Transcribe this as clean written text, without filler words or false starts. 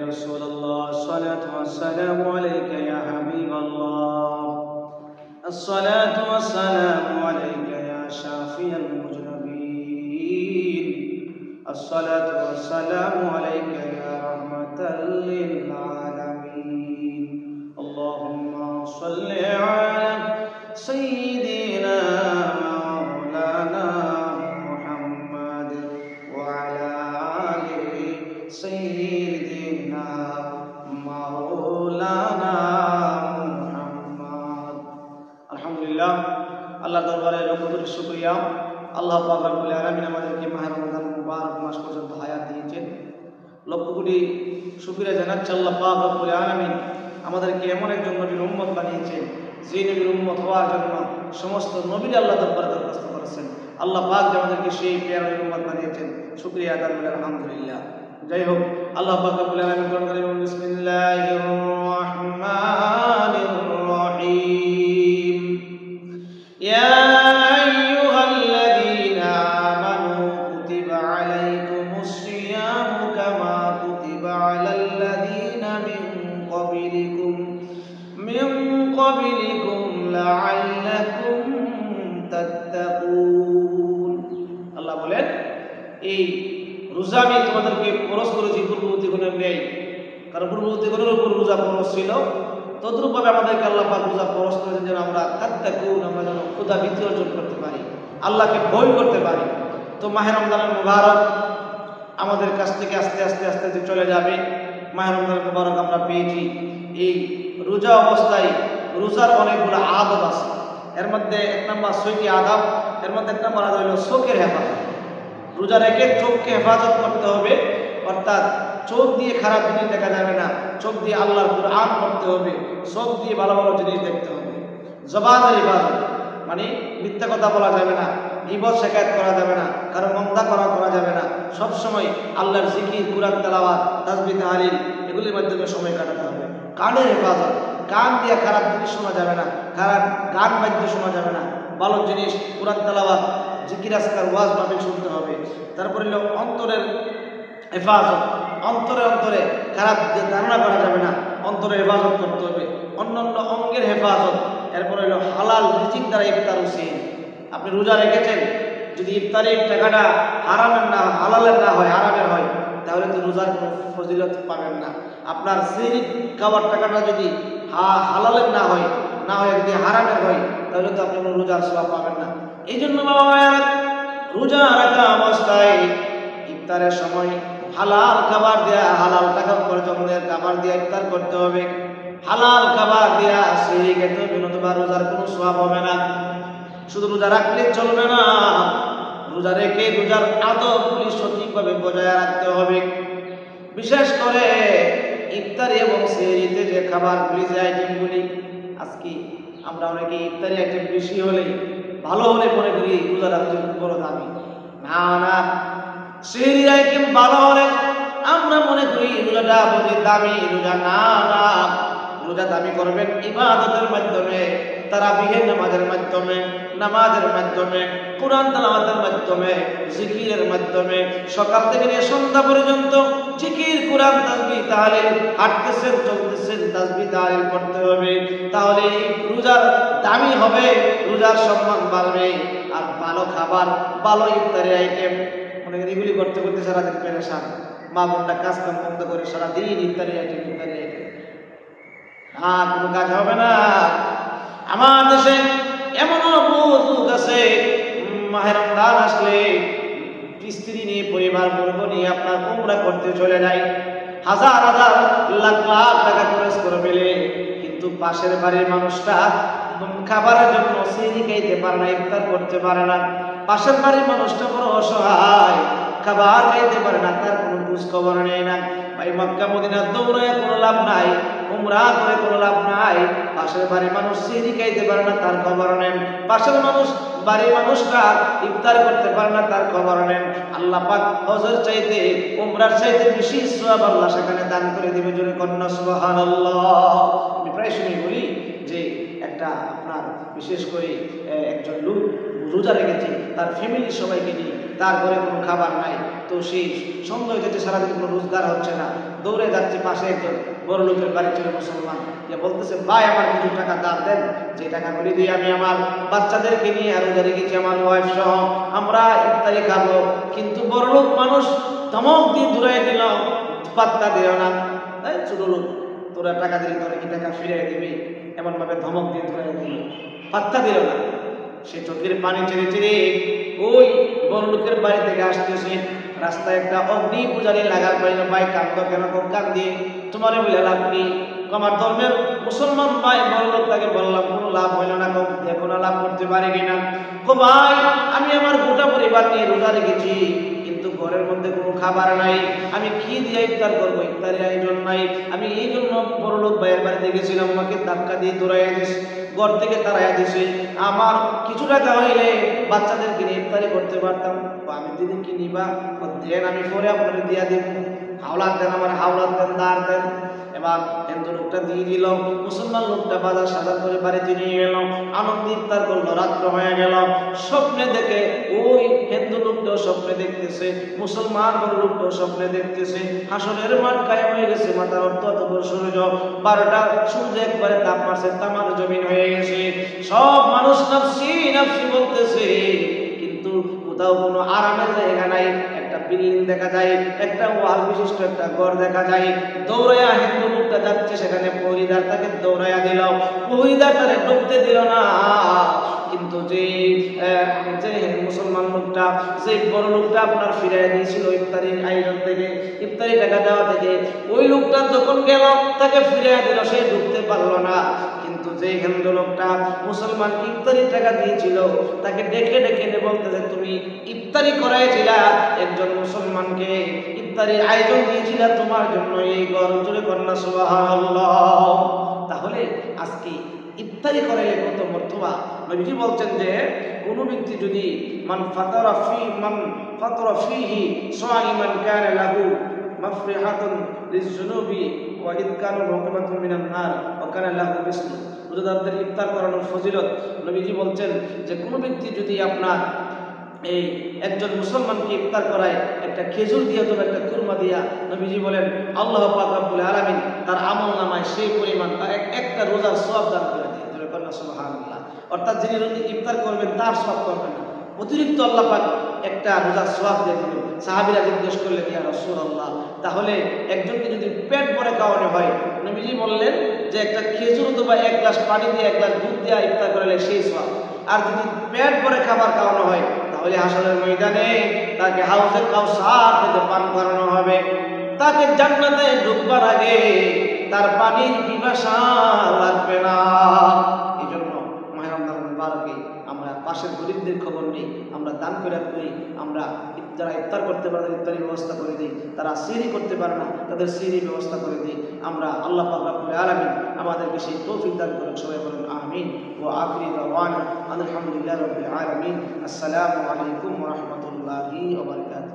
رسول الله الصلاة والسلام عليك يا حبيب الله الصلاة والسلام عليك يا شافي المذنبين الصلاة والسلام عليك يا رحمة للعالمين اللهم صل على سيدنا مولانا محمد وعلى آل سيدنا مولانا محمد الحمد لله আল্লাহ দরবারে লক্ষ কোটি শুকরিয়া আল্লাহ পাক রব্বুল আলামিন আমাদেরকে মাহে রমজান মুবারক মাস পর্যন্ত হায়াত দিয়েছেন লক্ষ কোটি শুকরিয়া জানাচ্ছি আল্লাহ পাক রব্বুল আলামিন আমাদেরকে এমন একজন নবীর উম্মত বানিয়েছেন যে নবীর উম্মত হওয়ার জন্য সমস্ত নবীরা আল্লাহ দরবারে দরখাস্ত করেছেন আল্লাহ পাক যে আমাদেরকে সেই প্রিয় উম্মত বানিয়েছেন শুকরিয়া আদায় করি আলহামদুলিল্লাহ যাই হোক আল্লাহ পাক রব্বুল আলামিন কোরআন কারীমে বিসমিল্লাহির রহমানির রহিম ইয়া আইয়ুহাল্লাযীনা আমানু কুতিবা আলাইকুমুস সিয়ামু কামা কুতিবা আলাল্লাযীনা মিন ক্বাবলিকুম লাআল্লাকুম তাত্তাকুন আল্লাহ বলেন এই রোজা আমি তোমাদেরকে ফরজ করেছি পূর্ববর্তী গুণের নেই কারণ পূর্ববর্তী গুণের উপর রোজা ফরজ ছিল তদ্রূপভাবে আমাদেরকে আল্লাহ পাক রোজা ফরজ করেছেন যেন আমরা তাত্তাকুন আমরা যেন খোদা ভীতি অর্জন করতে পারি আল্লাহকে ভয় করতে পারি তো মাহে রমজানুল মুবারক আমাদের কাছ থেকে আস্তে আস্তে আস্তে যে চলে যাবে মাহে রমজানুল মুবারক আমরা পেয়েছি এই রোজা অবস্থায় রোজার অনেকগুলো আদব আছে এর মধ্যে এক নম্বর 6টি আদব এর মধ্যে এক নম্বর আদব হলো চোখের হেফাজত রোজা রেখে চোখকে হেফাজত করতে হবে অর্থাৎ চোখ দিয়ে খারাপ জিনিস দেখা যাবে না চোখ দিয়ে আল্লাহর কুরআন পড়তে হবে চোখ দিয়ে ভালো ভালো জিনিস দেখতে হবে জবানের হেফাজত মানে মিথ্যা কথা বলা যাবে না গীবত শিকায়ত করা যাবে না কারণ মন্দা করা যাবে না সব সময় আল্লাহর জিকির কুরআন তেলাওয়াত তাসবিহ তাহলিল এগুলির মাধ্যমে সময় কাটাতে হবে কানের হেফাজত কান দিয়ে খারাপ জিনিস শোনা যাবে না খারাপ গান বাদ্য শোনা যাবে না ভালো জিনিস কুরআন তেলাওয়াত জিকির আজকার ওয়াজ মাহফিল শুনতে হবে তারপরে হলো অন্তরের হেফাজত অন্তরে খারাপ ধারণা করা যাবে না অন্তরের হেফাজত করতে হবে অন্যান্য অঙ্গের হেফাজত এরপরে হলো হালাল রিজিক দ্বারা ইফতার উচিত আপনি রোজা রেখেছেন যদি ইফতারের টাকাটা হারামের না হালালের না হয় হারামের হয় তাহলে তো রোজার কোনো ফজিলত পাবেন না আপনার সেহরি খাবার টাকাটা যদি হালালের না হয় যদি হারামের হয় তাহলে তো আপনি কোনো রোজার সওয়াব পাবেন না এই জন্য বাবা মায়েরা রোজা রাখা অবস্থায় ইফতারের সময় হালাল খাবার দেয়া হালাল টাকা উপার্জনের খাবার দিয়ে ইফতার করতে হবে হালাল খাবার দেয়া সেহরি খেতে হবে নতুবা রোজার কোনো সওয়াব হবে না শুধু রোজা রাখলে চলবে না রোজা রেখে রোজার আদবগুলি সঠিকভাবে বজায় রাখতে হবে বিশেষ করে ইফতারি এবং সেহরিতে যে খাবারগুলি যে আইটেমগুলি আজকে আমরা অনেকে ইফতারি আইটেম বেশি হলে ভালো হলে মনে করি রোজা রাখতে বড় দামি না সেহরি আইটেম ভালো হলে আমরা মনে করি রোজাটা বুঝি দামি রোজা না রোজা দামি করবেন ইবাদতের মাধ্যমে তারাবিহের নামাজের মাধ্যমে কুরআন তেলাওয়াতের মাধ্যমে জিকিরের মাধ্যমে সকাল থেকে নিয়ে সন্ধ্যা পর্যন্ত জিকির কুরআন তাসবিহ তাহলিল হাঁটতেছেন চলতেছেন তাসবিহ তাহলিল করতে হবে তাহলে রোজার দামি হবে রোজার সম্মান বাড়বে আর ভালো খাবার ভালো ইফতারি আইটেম মনে করি এগুলি করতে করতে সারাদিন পেরেশান মা বোনটা কাজ কাম বন্ধ করে সারাদিন ইফতারি আইটেম কোনো কাজ হবে না আমার দেশে এমনও বহুত লোক আছে মাহে রমজান আসলে স্ত্রী নিয়ে পরিবার বর্গ নিয়ে আপনার উমরা করতে চলে যায় হাজার লাখ টাকা খরচ করে ফেলে কিন্তু পাশের বাড়ির মানুষটা খাবারের জন্য সেহরি খাইতে পারে না ইফতার করতে পারে না পাশের বাড়ির মানুষটা বড় অসহায় খাবার খাইতে পারে না তার কোনো খোঁজ খবর নেই না ভাই মক্কা মদিনা দৌড়ায় কোনো লাভ নাই উমরা করে কোনো লাভ নাই পাশের বাড়ির মানুষ সেহরি খাইতে পারে না তার খবর নেন পাশের বাড়ির মানুষটা ইফতার করতে পারে না তার খবর নেন আল্লাহ পাক হজের চাইতে উমরার চাইতে বেশি সওয়াব আল্লাহ সেখানে দান করে দিবে জোরে কন্যা সুবহানাল্লাহ আমি প্রায় শুনি বলি যে একটা আপনার বিশেষ করে একজন লোক রোজা রেখেছে তার ফ্যামিলির সবাইকে নিয়ে তার ঘরে কোনো খাবার নাই, তো সেই সন্দেহ যেতে সারাদিন কোনো রোজগার হচ্ছে না, দৌড়ে যাচ্ছে পাশে একজন বড় লোকের বাড়ি ছিল মুসলমান, যে বলতেছে ভাই আমার কিছু টাকা দাঁড় দেন, যে টাকাগুলি দিয়ে আমি আমার বাচ্চাদেরকে নিয়ে আর রোজা রেখেছি আমার ওয়াইফ সহ আমরা ইফতারি খাবো। কিন্তু বড় লোক মানুষ ধমক দিয়ে দূরাই দিল, পাত্তা দিল না। ছোট লোক তোরা টাকা দিলে তোরা কি টাকা ফিরিয়ে দিবি, এমন ভাবে ধমক দিয়ে দূরাই দিল, পাত্তা দিল না। সে চোখের পানি ছেড়ে ছেড়ে ওই বড় লোকের বাড়ি থেকে আসতেছে, রাস্তায় একটা অগ্নি পূজারি লাগার পাইল, ভাই কাঁদো কেন? কান দিয়ে তোমারে বলে লাভ কি? আমার ধর্মের মুসলমান ভাই বড় লোক, তাকে বললাম কোনো লাভ হইল না, দেখো না লাভ করতে পারি কিনা। ভাই আমি আমার গোটা পরিবার নিয়ে রোজা রেখেছি, কিন্তু ঘরের মধ্যে কোনো খাবার নাই, আমি কি দিয়ে ইফতার করবো, ইফতারের আয়োজন নাই। আমি এই জন্য বড় লোক ভাইয়ের বাড়িতে গেছিলাম, আমাকে ধাক্কা দিয়ে দৌড়াইয়া দিয়েছে, ঘর থেকে তাড়াইয়া দিছে। আমার কিছু টাকা হইলে বাচ্চাদেরকে নিয়ে ইফতারি করতে পারতাম। আমি দিদি কি নিবা? দেন আমি পরে আপনাদের দিয়া দিব। হাওলাত দেন, আমার হাওলাত দেন, দাঁড় দেন। এবার হিন্দু লোকটা দিয়ে দিল, মুসলমান লোকটা বাজার সাজার করে বাড়িতে নিয়ে গেল, আনন্দ ইফতার করলো, রাত্র হয়ে গেল। স্বপ্নে দেখে ওই হিন্দু লোকটাও স্বপ্নে দেখতেছে, মুসলমান বড় লোকটাও স্বপ্নে দেখতেছে, হাসরের মাঠ কায়েম হয়ে গেছে, মাথার অর্থ সূর্য 12টা সূর্য একবারে তাপ মারছে, তামার জমিন হয়ে গেছে, সব মানুষ নাফসি নাফসি বলতেছে, কিন্তু কোথাও কোনো আরামের জায়গা নাই। একটা বিল্ডিং দেখা যায়, একটা ওয়াল বিশিষ্ট একটা ঘর দেখা যায়, দৌড়াইয়া হিন্দু লোকটা যাচ্ছে সেখানে, পরিদার তাকে দৌড়াইয়া দিল, পরিদার তাকে ঢুকতে দিল না। কিন্তু যে মুসলমান লোকটা, যে বড় লোকটা আপনার ফিরাই দিয়েছিল ইফতারির আয়োজন থেকে, ইফতারি টাকা দেওয়া থেকে, ওই লোকটা যখন গেল তাকে ফিরাই দিল, সে ঢুকতে পারলো না। কিন্তু যে হিন্দু লোকটা মুসলমান ইফতারি টাকা দিয়েছিল, তাকে ডেকে ডেকে বলতেছে তুমি ইফতারি করাইছিলা একজন মুসলমানকে, ইফতারির আয়োজন দিয়েছিলা তোমার জন্য এই ঘর জুড়ে কন্যা সুবহানাল্লাহ। তাহলে আজকে ইফতারি করাইলে কত মর্তবা। নবীজি বলছেন যে কোন ব্যক্তি যদি মান ফাতারা ফিহি সাইমান কানা লাহু মাফরিহাতুন লিযুনুবি ওয়া ইদকানু মুকাবাতুন মিনান নার ওয়া কানা লাহু মিসলু। রোজাদারদের ইফতার করানোর ফজিলত নবীজি বলছেন যে কোন ব্যক্তি যদি আপনার এই একজন মুসলমানকে ইফতার করায়, একটা খেজুর দিয়ে অথবা একটা কুরমা দিয়া, নবীজি বলেন আল্লাহ পাক রব্বুল আলামিন তার আমল নামায় সেই পরিমাণ একটা রোজার সওয়াব দান করে দেয়। সুবহানাল্লাহ। অর্থাৎ যিনি ইফতার করবেন তার সওয়াব করবেন না, অতিরিক্ত আল্লাহ পাক একটা রোজার সওয়াব দিয়ে দিল। সাহাবীরা জিজ্ঞেস করলেন ইয়া রাসূলুল্লাহ, তাহলে একজনকে যদি পেট ভরে খাওয়ানো হয়, নবীজি বললেন যে একটা খেজুর অথবা এক গ্লাস পানি দিয়ে এক গ্লাস দুধ দিয়ে ইফতার করলে সেই সওয়াব। আর যদি পেট ভরে খাবার খাওয়ানো হয়, তাহলে হাসরের ময়দানে তাকে হাউজে কাউসার থেকে পান করানো হবে, তাকে জান্নাতে ঢুকবার আগে তার পানির পিপাসা লাগবে না। এই জন্য মাহে রমজান মুবারকে আমরা পাশের গরিবদের খবর নেই, আমরা দান করে করি, আমরা যারা ইফতার করতে পারে ইফতারি ব্যবস্থা করে দিই, তারা সিহরি করতে পারে না তাদের সিহরি ব্যবস্থা করে দিই। আমরা আল্লাহ পাক রব্বুল আলামিন আমাদেরকে সেই তৌফিক দান করুন। সবাই বলেন আমিন। ওয়া আখিরি দাওয়ানা আলহামদুলিল্লাহি রাব্বিল আলামিন। আসসালামু আলাইকুম ওয়া রাহমাতুল্লাহি ওয়া বারাকাতুহু।